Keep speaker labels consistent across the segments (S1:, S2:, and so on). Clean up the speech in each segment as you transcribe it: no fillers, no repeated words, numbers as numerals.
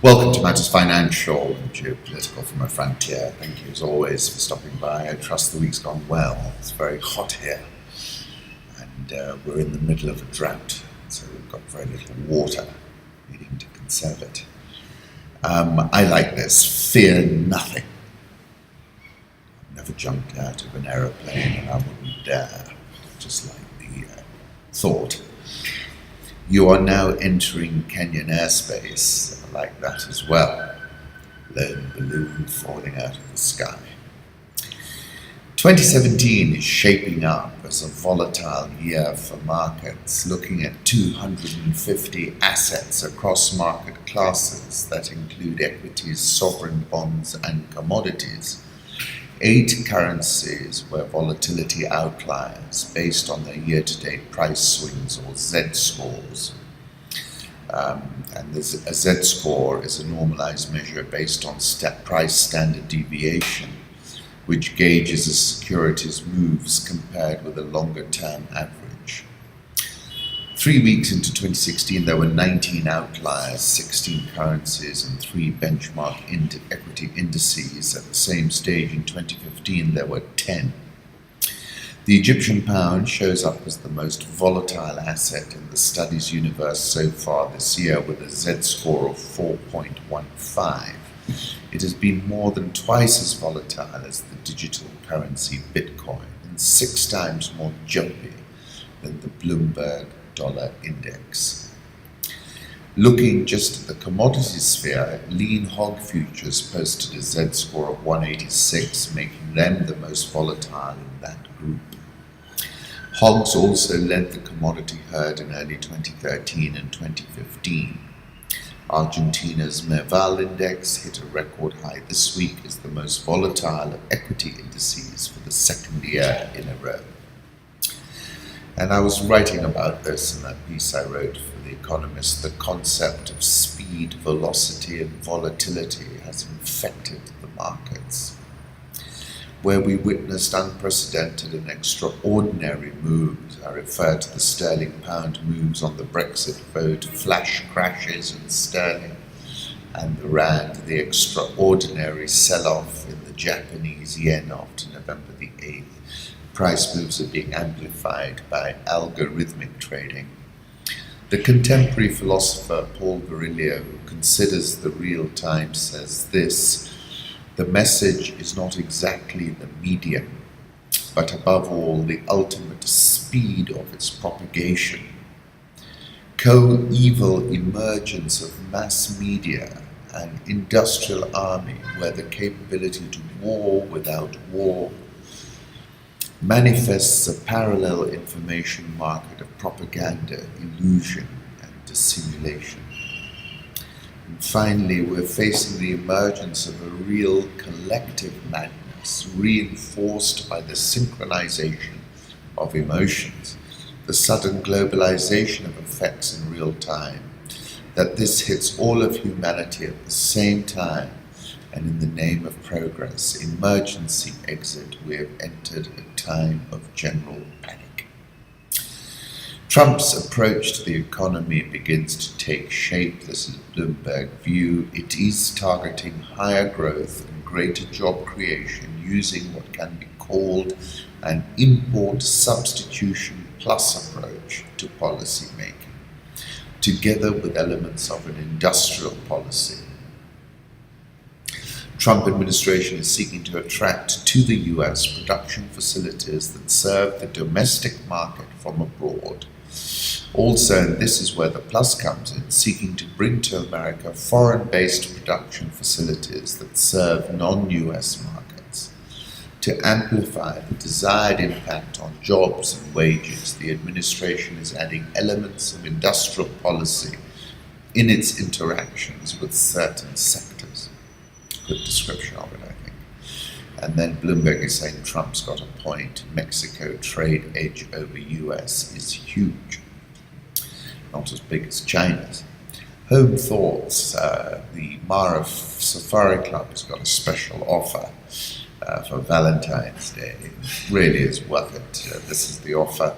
S1: Welcome to Matters Financial and Geopolitical from a Frontier. Thank you as always for stopping by. I trust the week's gone well. It's very hot here and we're in the middle of a drought, so we've got very little water, needing to conserve it. I like this, fear nothing. I've never jumped out of an aeroplane and I wouldn't dare, just like the thought. You are now entering Kenyan airspace. I like that as well. Lone balloon falling out of the sky. 2017 is shaping up as a volatile year for markets, looking at 250 assets across market classes that include equities, sovereign bonds, and commodities. 8 currencies where volatility outliers based on their year-to-date price swings or Z-scores. And a Z-score is a normalized measure based on price standard deviation, which gauges a security's moves compared with a longer-term average. 3 weeks into 2016, there were 19 outliers, 16 currencies, and 3 benchmark equity indices. At the same stage in 2015, there were 10. The Egyptian pound shows up as the most volatile asset in the studies universe so far this year, with a Z-score of 4.15. It has been more than twice as volatile as the digital currency Bitcoin, and 6 times more jumpy than the Bloomberg dollar index. Looking just at the commodity sphere, lean hog futures posted a Z-score of 186, making them the most volatile in that group. Hogs also led the commodity herd in early 2013 and 2015. Argentina's Merval index hit a record high this week as the most volatile of equity indices for the second year in a row. And I was writing about this in that piece I wrote for The Economist. The concept of speed, velocity, and volatility has infected the markets. Where we witnessed unprecedented and extraordinary moves, I refer to the sterling pound moves on the Brexit vote, flash crashes in sterling and the rand, the extraordinary sell-off in the Japanese yen after November the 8th. Price moves are being amplified by algorithmic trading. The contemporary philosopher Paul Virilio, who considers the real time, says this: the message is not exactly the medium, but above all the ultimate speed of its propagation. Coeval emergence of mass media and industrial army, where the capability to war without war manifests a parallel information market of propaganda, illusion, and dissimulation. And finally, we're facing the emergence of a real collective madness, reinforced by the synchronization of emotions, the sudden globalization of effects in real time, that this hits all of humanity at the same time. And in the name of progress, emergency exit, we have entered a time of general panic. Trump's approach to the economy begins to take shape. This is Bloomberg view. It is targeting higher growth and greater job creation using what can be called an import substitution plus approach to policy making, together with elements of an industrial policy. Trump administration is seeking to attract to the U.S. production facilities that serve the domestic market from abroad. Also, and this is where the plus comes in, seeking to bring to America foreign-based production facilities that serve non-U.S. markets. To amplify the desired impact on jobs and wages, the administration is adding elements of industrial policy in its interactions with certain sectors. Good description of it, I think. And then Bloomberg is saying Trump's got a point. Mexico trade edge over US is huge. Not as big as China's. Home Thoughts, the Mara Safari Club has got a special offer for Valentine's Day. It really is worth it. This is the offer.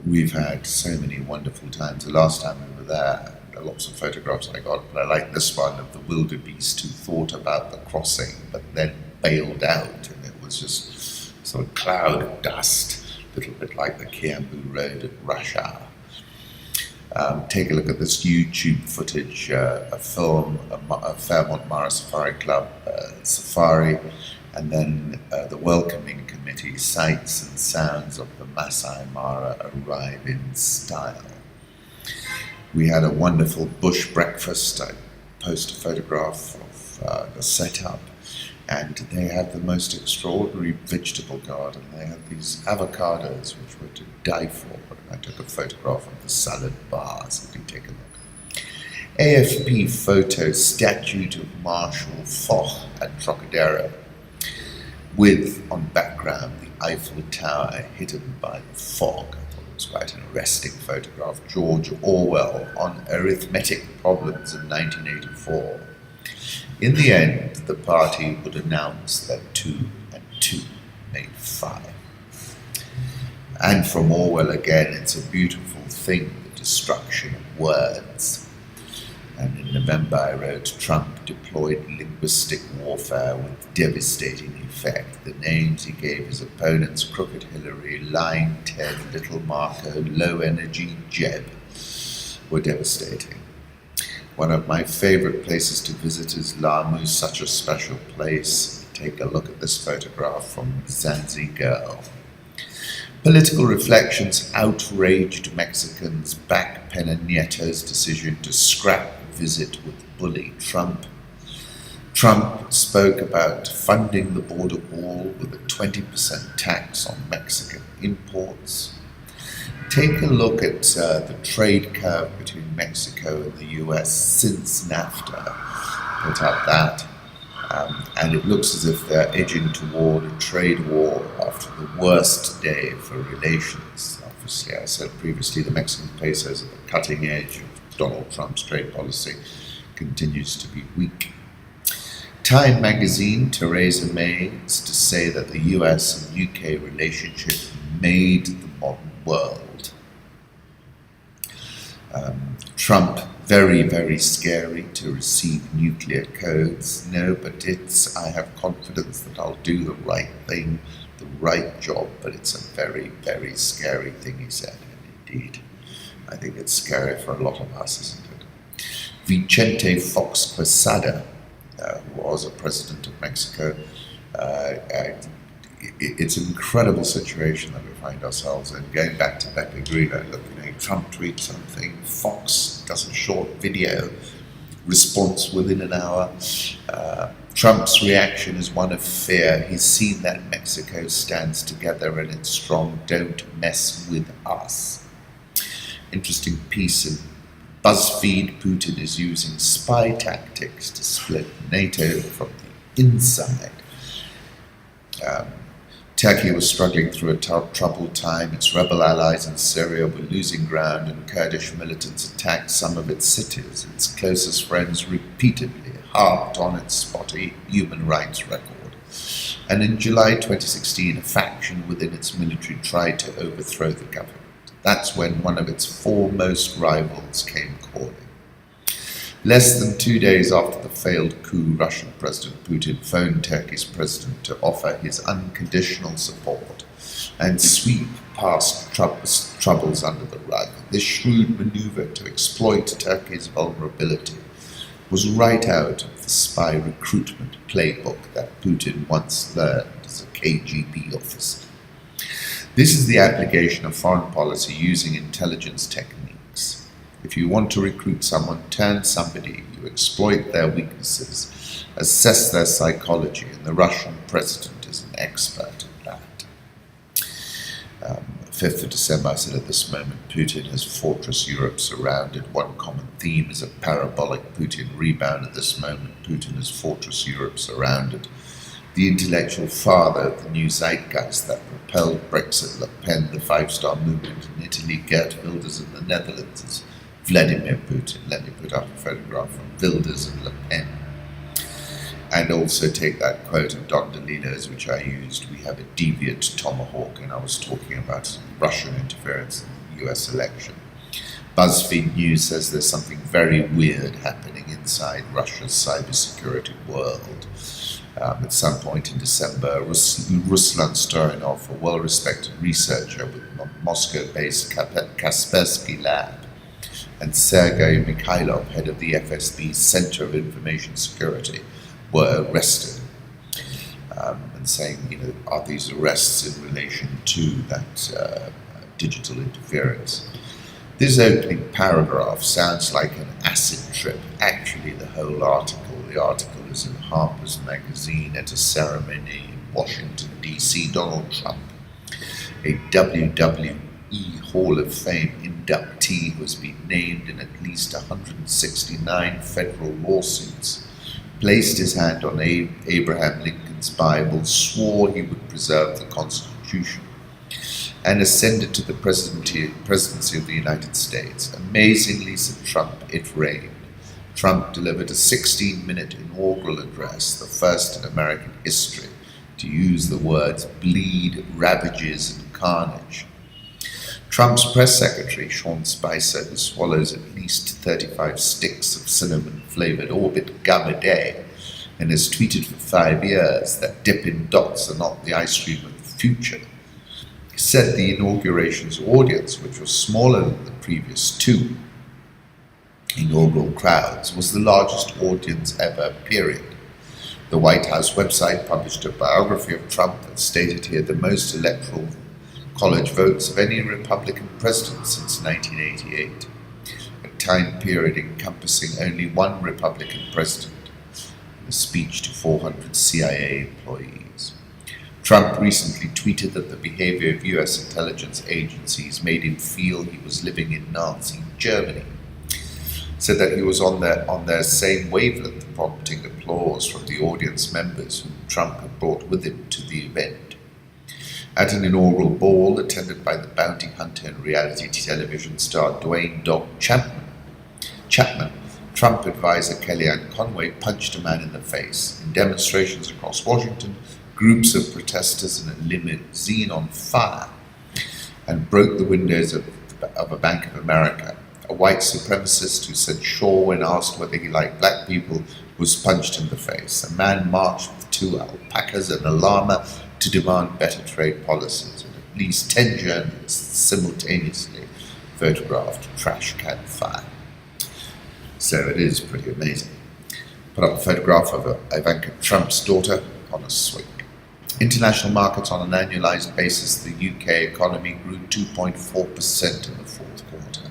S1: We've had so many wonderful times. The last time we were there, there are lots of photographs I got, but I like this one of the wildebeest who thought about the crossing, but then bailed out, and it was just sort of cloud of dust, a little bit like the Kiambu Road at rush hour. Take a look at this YouTube footage, a film, a Fairmont Mara Safari Club safari, and then the welcoming committee, sights and sounds of the Masai Mara arrive in style. We had a wonderful bush breakfast. I post a photograph of the setup, and they have the most extraordinary vegetable garden. They had these avocados which were to die for. I took a photograph of the salad bars. You can take a look. AFP photo, statue of Marshal Foch at Trocadero, with on background the Eiffel Tower hidden by the fog. I thought it was quite an arresting photograph. George Orwell on arithmetic problems in 1984. In the end, the party would announce that 2 and 2 made 5. And from Orwell again, it's a beautiful thing, the destruction of words. And in November I wrote, Trump deployed linguistic warfare with devastating effect. The names he gave his opponents, Crooked Hillary, Lying Ted, Little Marco, Low Energy Jeb, were devastating. One of my favorite places to visit is Lamu, such a special place. Take a look at this photograph from Zanzi Girl. Political reflections outraged Mexicans back Pena Nieto's decision to scrap a visit with bully Trump. Trump spoke about funding the border wall with a 20% tax on Mexican imports. Take a look at the trade curve between Mexico and the U.S. since NAFTA. Put up that. And it looks as if they're edging toward a trade war after the worst day for relations. Obviously, I said previously, the Mexican peso is at the cutting edge of Donald Trump's trade policy, continues to be weak. Time magazine, Theresa May, is to say that the U.S. and U.K. relationship made the modern world. Trump, very, very scary to receive nuclear codes. No, but I have confidence that I'll do the right thing, the right job, but it's a very, very scary thing, he said. And indeed, I think it's scary for a lot of us, isn't it? Vicente Fox Quesada, who was a president of Mexico, it's an incredible situation that we find ourselves in. Going back to Beppe Grillo, look, Trump tweets something, Fox does a short video, response within an hour. Trump's reaction is one of fear. He's seen that Mexico stands together and it's strong. Don't mess with us. Interesting piece in BuzzFeed. Putin is using spy tactics to split NATO from the inside. Turkey was struggling through a troubled time. Its rebel allies in Syria were losing ground, and Kurdish militants attacked some of its cities. Its closest friends repeatedly harped on its spotty human rights record. And in July 2016, a faction within its military tried to overthrow the government. That's when one of its foremost rivals came calling. Less than 2 days after the failed coup, Russian President Putin phoned Turkey's president to offer his unconditional support and sweep past troubles under the rug. This shrewd maneuver to exploit Turkey's vulnerability was right out of the spy recruitment playbook that Putin once learned as a KGB officer. This is the application of foreign policy using intelligence techniques. If you want to recruit someone, turn somebody, you exploit their weaknesses, assess their psychology, and the Russian president is an expert at that. 5th of December, I said at this moment, Putin has fortress Europe surrounded. One common theme is a parabolic Putin rebound. At this moment, Putin has fortress Europe surrounded. The intellectual father of the new zeitgeist that propelled Brexit, Le Pen, the five-star movement in Italy, Geert Wilders in the Netherlands, is Vladimir Putin. Let me put up a photograph from Wilders and Le Pen. And also take that quote of Don DeLillo's, which I used. We have a deviant tomahawk, and I was talking about Russian interference in the US election. BuzzFeed News says there's something very weird happening inside Russia's cybersecurity world. At some point in December, Ruslan Stoyanov, a well-respected researcher with Moscow-based Kaspersky Lab, and Sergei Mikhailov, head of the FSB's Center of Information Security, were arrested. And saying, are these arrests in relation to that digital interference? This opening paragraph sounds like an acid trip. Actually, the article is in Harper's Magazine at a ceremony in Washington, D.C. Donald Trump, a WWE Hall of Fame inductee who has been named in at least 169 federal lawsuits, placed his hand on Abraham Lincoln's Bible, swore he would preserve the Constitution, and ascended to the presidency of the United States. Amazingly, said Trump, it rained. Trump delivered a 16-minute inaugural address, the first in American history to use the words bleed, ravages, and carnage. Trump's press secretary, Sean Spicer, who swallows at least 35 sticks of cinnamon-flavored Orbit gum a day and has tweeted for 5 years that Dippin' Dots are not the ice cream of the future, said the inauguration's audience, which was smaller than the previous two inaugural crowds, was the largest audience ever, period. The White House website published a biography of Trump that stated he had the most electoral college votes of any Republican president since 1988, a time period encompassing only one Republican president, in a speech to 400 CIA employees. Trump recently tweeted that the behavior of U.S. intelligence agencies made him feel he was living in Nazi Germany, said that he was on their same wavelength, prompting applause from the audience members whom Trump had brought with him to the event. At an inaugural ball attended by the bounty hunter and reality television star Dwayne "Dog" Chapman, Trump advisor Kellyanne Conway punched a man in the face. In demonstrations across Washington, groups of protesters in a limousine on fire and broke the windows of a Bank of America. A white supremacist who said sure when asked whether he liked black people was punched in the face. A man marched with 2 alpacas and a llama to demand better trade policies, and at least 10 journalists simultaneously photographed a trash can fire. So it is pretty amazing. Put up a photograph of Ivanka Trump's daughter on a swing. International markets on an annualized basis, the UK economy grew 2.4% in the fourth quarter.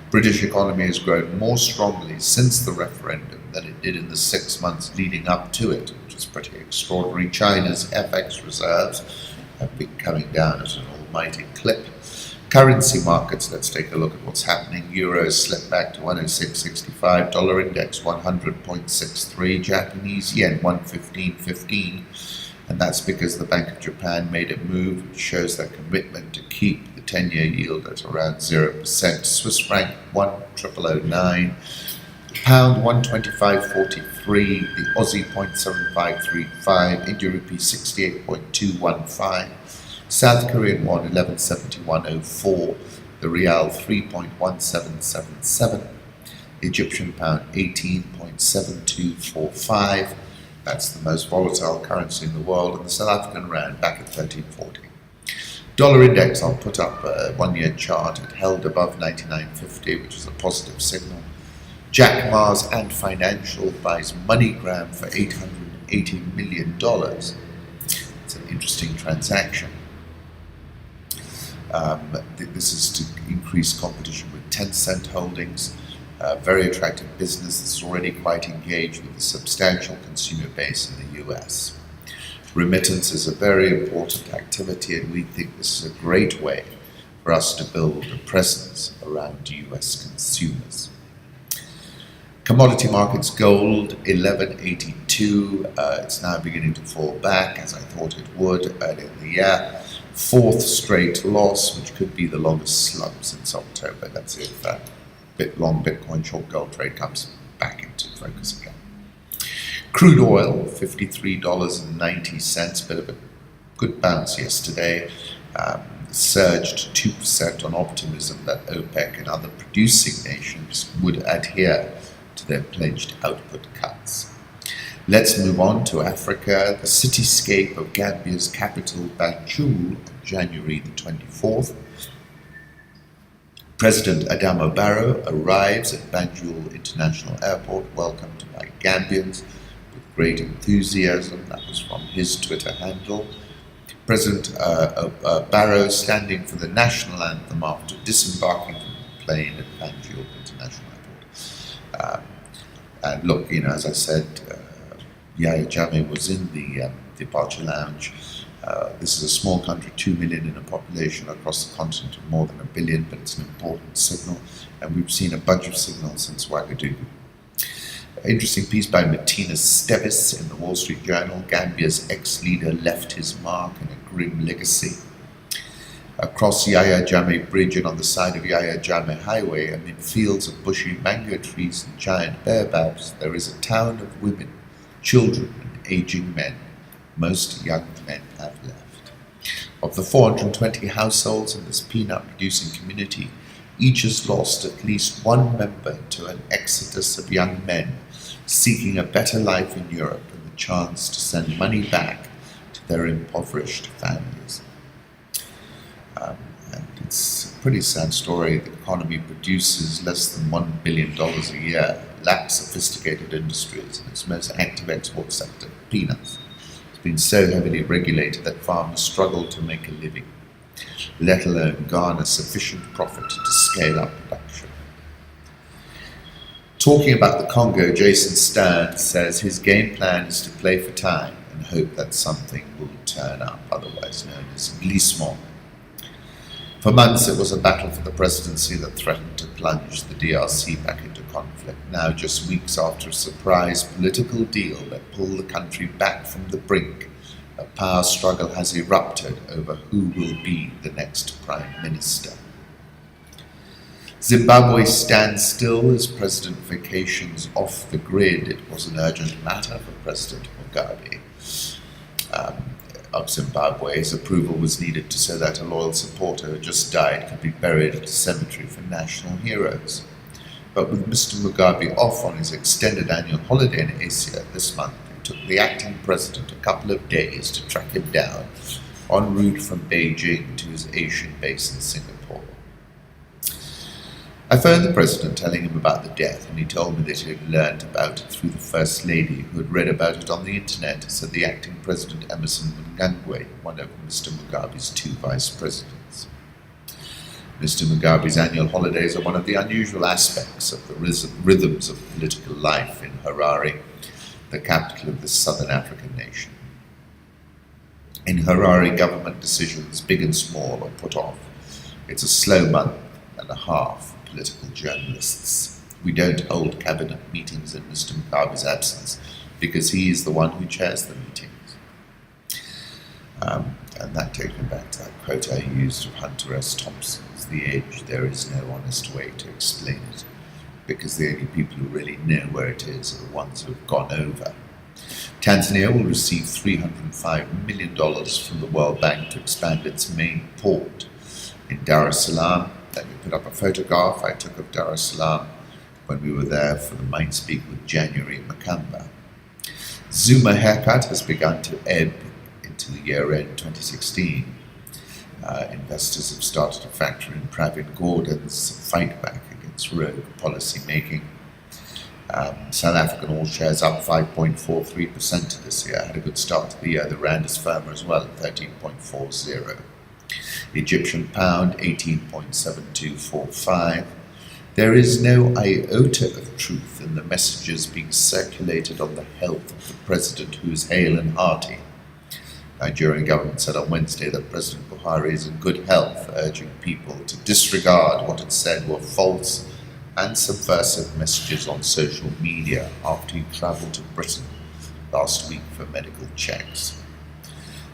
S1: British economy has grown more strongly since the referendum than it did in the 6 months leading up to it, which is pretty extraordinary. China's FX reserves have been coming down at an almighty clip. Currency markets, let's take a look at what's happening. Euro slipped back to 106.65, dollar index 100.63, Japanese yen 115.15, and that's because the Bank of Japan made a move which shows their commitment to keep the 10-year yield at around 0%. Swiss franc 1,009, pound 125.43, the Aussie 0.7535, India rupee 68.215, South Korean won 1171.04, the Rial 3.1777, Egyptian pound 18.7245. That's the most volatile currency in the world, and the South African rand back at 1340. Dollar index, I'll put up a 1-year chart. It held above 99.50, which is a positive signal. Jack Ma's Ant Financial buys MoneyGram for $880 million. It's an interesting transaction. This is to increase competition with Tencent Holdings, a very attractive business that's already quite engaged with a substantial consumer base in the US. Remittance is a very important activity, and we think this is a great way for us to build a presence around US consumers. Commodity markets, gold 1182, it's now beginning to fall back as I thought it would earlier in the year. Fourth straight loss, which could be the longest slump since October. Let's see if that bit long Bitcoin short gold trade comes back into focus again. Crude oil, $53.90, bit of a good bounce yesterday. surged 2% on optimism that OPEC and other producing nations would adhere to their pledged output cuts. Let's move on to Africa. The cityscape of Gambia's capital, Banjul, on January the 24th. President Adama Barrow arrives at Banjul International Airport, welcomed by Gambians with great enthusiasm. That was from his Twitter handle. President Barrow standing for the national anthem after disembarking from the plane at Banjul International Airport. And look, as I said, Yahya Jammeh was in the departure lounge. This is a small country, 2 million in a population across the continent of more than 1 billion, but it's an important signal, and we've seen a bunch of signals since Ouagadougou. Interesting piece by Martina Stevis in the Wall Street Journal. Gambia's ex-leader left his mark in a grim legacy. Across Yahya Jammeh Bridge and on the side of Yahya Jammeh Highway, amid fields of bushy mango trees and giant baobabs, there is a town of women, children and aging men. Most young men have left. Of the 420 households in this peanut-producing community, each has lost at least one member to an exodus of young men seeking a better life in Europe and the chance to send money back to their impoverished families. And it's a pretty sad story. The economy produces less than $1 billion a year, lacks sophisticated industries, and its most active export sector, peanuts, has been so heavily regulated that farmers struggle to make a living, let alone garner sufficient profit to scale up production. Talking about the Congo, Jason Stern says his game plan is to play for time and hope that something will turn up, otherwise known as glissement. For months it was a battle for the presidency that threatened to plunge the DRC back into conflict. Now, just weeks after a surprise political deal that pulled the country back from the brink, a power struggle has erupted over who will be the next prime minister. Zimbabwe stands still as president vacations off the grid. It was an urgent matter for President Mugabe of Zimbabwe. His approval was needed so that a loyal supporter who just died could be buried at a cemetery for national heroes. But with Mr. Mugabe off on his extended annual holiday in Asia this month, it took the acting president a couple of days to track him down en route from Beijing to his Asian base in Singapore. I phoned the president telling him about the death, and he told me that he had learned about it through the First Lady, who had read about it on the internet, said the acting president Emerson Mnangagwa, one of Mr. Mugabe's 2 vice presidents. Mr. Mugabe's annual holidays are one of the unusual aspects of the rhythms of political life in Harare, the capital of this southern African nation. In Harare, government decisions, big and small, are put off. It's a slow month and a half for political journalists. We don't hold cabinet meetings in Mr. Mugabe's absence because he is the one who chairs the meetings. And that takes me back to that quote I used of Hunter S. Thompson's, "The age, there is no honest way to explain it, because the only people who really know where it is are the ones who have gone over." Tanzania will receive $305 million from the World Bank to expand its main port in Dar es Salaam. Let me put up a photograph I took of Dar es Salaam when we were there for the Mind Speak with January Makamba. Zuma haircut has begun to ebb into the year-end 2016. Investors have started to factor in Pravin Gordhan's fight back against rogue policy making. South African all shares up 5.43% this year. Had a good start to the year. The rand is firmer as well at 13.40. Egyptian pound 18.7245. There is no iota of truth in the messages being circulated on the health of the president, who is hale and hearty. Nigerian government said on Wednesday that President Buhari is in good health, urging people to disregard what it said were false and subversive messages on social media after he travelled to Britain last week for medical checks.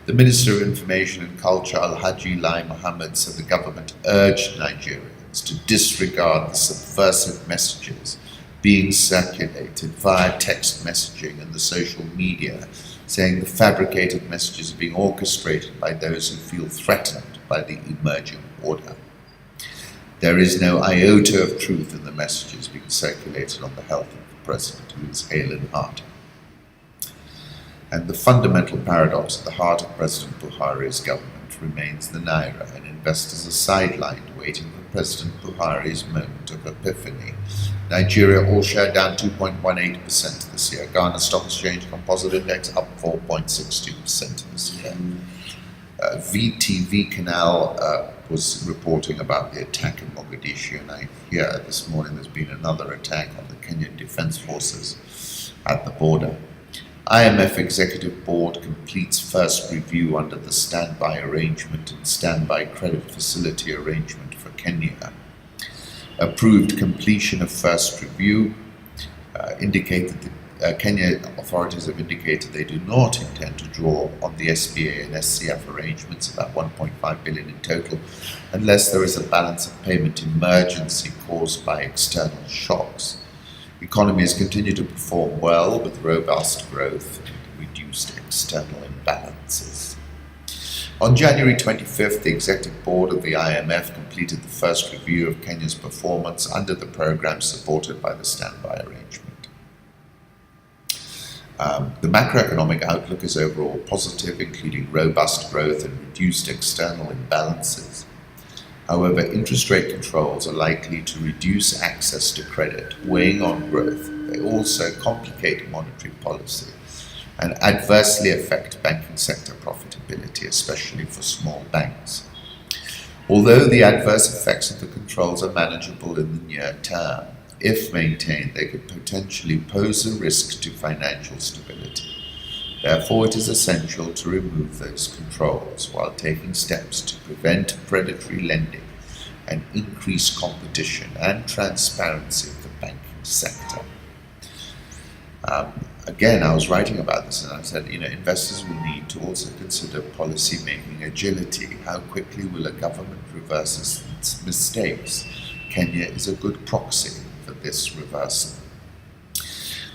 S1: The Minister of Information and Culture, Alhaji Lai Mohammed, said the government urged Nigerians to disregard the subversive messages being circulated via text messaging and the social media saying the fabricated messages are being orchestrated by those who feel threatened by the emerging order. There is no iota of truth in the messages being circulated on the health of the president, who is hale and hearty. And the fundamental paradox at the heart of President Buhari's government remains the naira, and investors are sidelined waiting for President Buhari's moment of epiphany. Nigeria all-share down 2.18% this year. Ghana Stock Exchange Composite Index up 4.62% this year. VTV Canal was reporting about the attack in Mogadishu, and I hear this morning there's been another attack on the Kenyan Defence Forces at the border. IMF Executive Board completes first review under the standby arrangement and standby credit facility arrangement for Kenya. Approved completion of first review indicate that the Kenyan authorities have indicated they do not intend to draw on the SBA and SCF arrangements, about 1.5 billion in total, unless there is a balance of payment emergency caused by external shocks. Economies continue to perform well with robust growth and reduced external imbalances. On January 25th, the Executive Board of the IMF completed the first review of Kenya's performance under the program supported by the standby arrangement. The macroeconomic outlook is overall positive, including robust growth and reduced external imbalances. However, interest rate controls are likely to reduce access to credit, weighing on growth. They also complicate monetary policy and adversely affect banking sector profitability, especially for small banks. Although the adverse effects of the controls are manageable in the near term, if maintained, they could potentially pose a risk to financial stability. Therefore, it is essential to remove those controls while taking steps to prevent predatory lending and increase competition and transparency of the banking sector. Again, I was writing about this and I said, investors will need to also consider policy-making agility. How quickly will a government reverse its mistakes? Kenya is a good proxy for this reversal.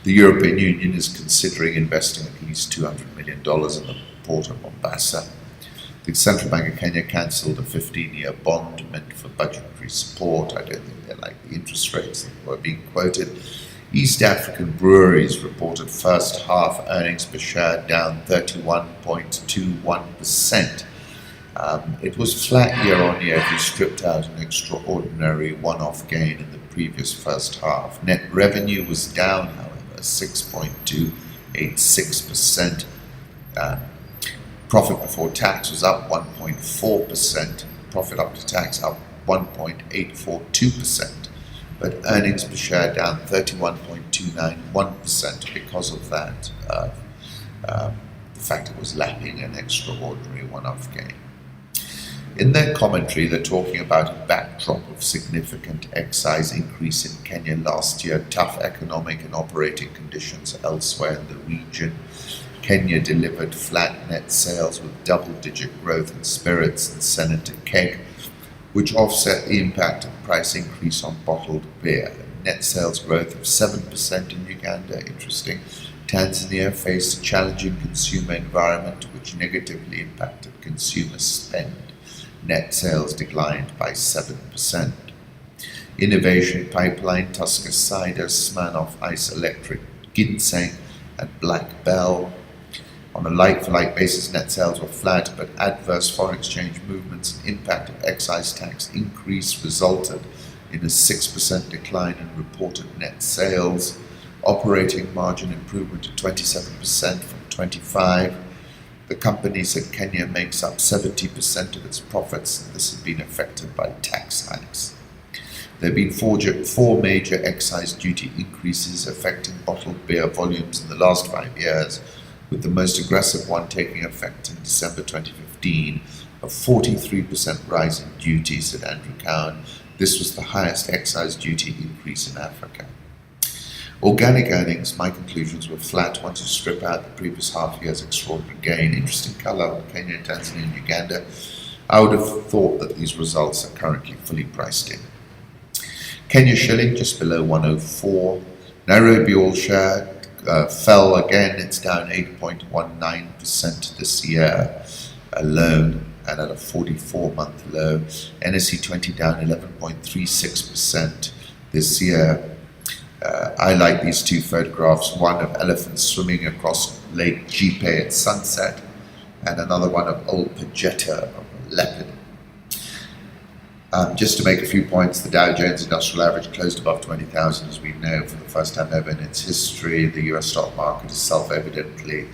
S1: The European Union is considering investing at least $200 million in the port of Mombasa. The Central Bank of Kenya cancelled a 15-year bond meant for budgetary support. I don't think they like the interest rates that were being quoted. East African breweries reported first half earnings per share down 31.21%. It was flat year on year if you stripped out an extraordinary one-off gain in the previous first half. Net revenue was down, however, 6.286%. Profit before tax was up 1.4%. Profit after tax up 1.842%. But earnings per share down 31.291% because of that. The fact it was lapping an extraordinary one-off gain. In their commentary, they're talking about a backdrop of significant excise increase in Kenya last year, tough economic and operating conditions elsewhere in the region. Kenya delivered flat net sales with double-digit growth in spirits and Senator Keg, which offset the impact of price increase on bottled beer. Net sales growth of 7% in Uganda, interesting. Tanzania faced a challenging consumer environment which negatively impacted consumer spend. Net sales declined by 7%. Innovation Pipeline, Tusker Cider, Smirnoff Ice Electric, Ginseng, and Black Bell. On a like-for-like basis, net sales were flat, but adverse foreign exchange movements and impact of excise tax increase resulted in a 6% decline in reported net sales. Operating margin improvement to 27% from 25%. The company said Kenya makes up 70% of its profits, and this has been affected by tax hikes. There have been four major excise duty increases affecting bottled beer volumes in the last 5 years, with the most aggressive one taking effect in December 2015, a 43% rise in duty, said Andrew Cowan. This was the highest excise duty increase in Africa. Organic earnings, my conclusions were flat once you strip out the previous half year's extraordinary gain. Interesting colour on Kenya, Tanzania and Uganda. I would have thought that these results are currently fully priced in. Kenya shilling just below 104. Nairobi all share fell again. It's down 8.19% this year alone, and at a 44-month low. NSE 20 down 11.36% this year. I like these two photographs, one of elephants swimming across Lake Jipe at sunset, and another one of old Pagetta, of a leopard. Just to make a few points, the Dow Jones Industrial Average closed above 20,000, as we know, for the first time ever in its history. The US stock market is self-evidently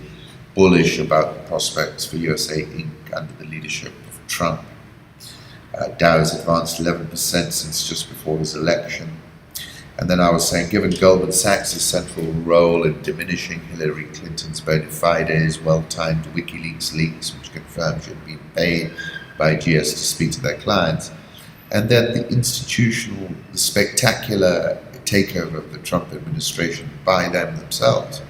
S1: bullish about the prospects for USA Inc. under the leadership of Trump. Dow has advanced 11% since just before his election. And then I was saying, given Goldman Sachs' central role in diminishing Hillary Clinton's bona fides, well-timed WikiLeaks leaks, which confirmed she had been paid by GS to speak to their clients, and then the spectacular takeover of the Trump administration by them themselves,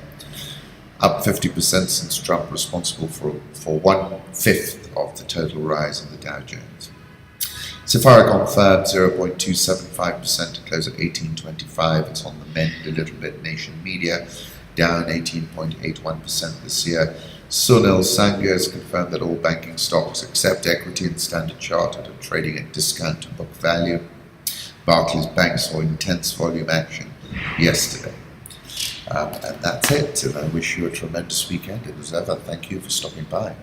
S1: up 50% since Trump, responsible for 1/5 of the total rise in the Dow Jones. Safaricom firmed 0.275% to close at 18.25. It's on the mend a little bit. Nation Media down 18.81% this year. Sunil Sangha has confirmed that all banking stocks except equity and Standard Chartered are trading at discount to book value. Barclays Bank saw intense volume action yesterday. And that's it. And I wish you a tremendous weekend. And as ever, thank you for stopping by.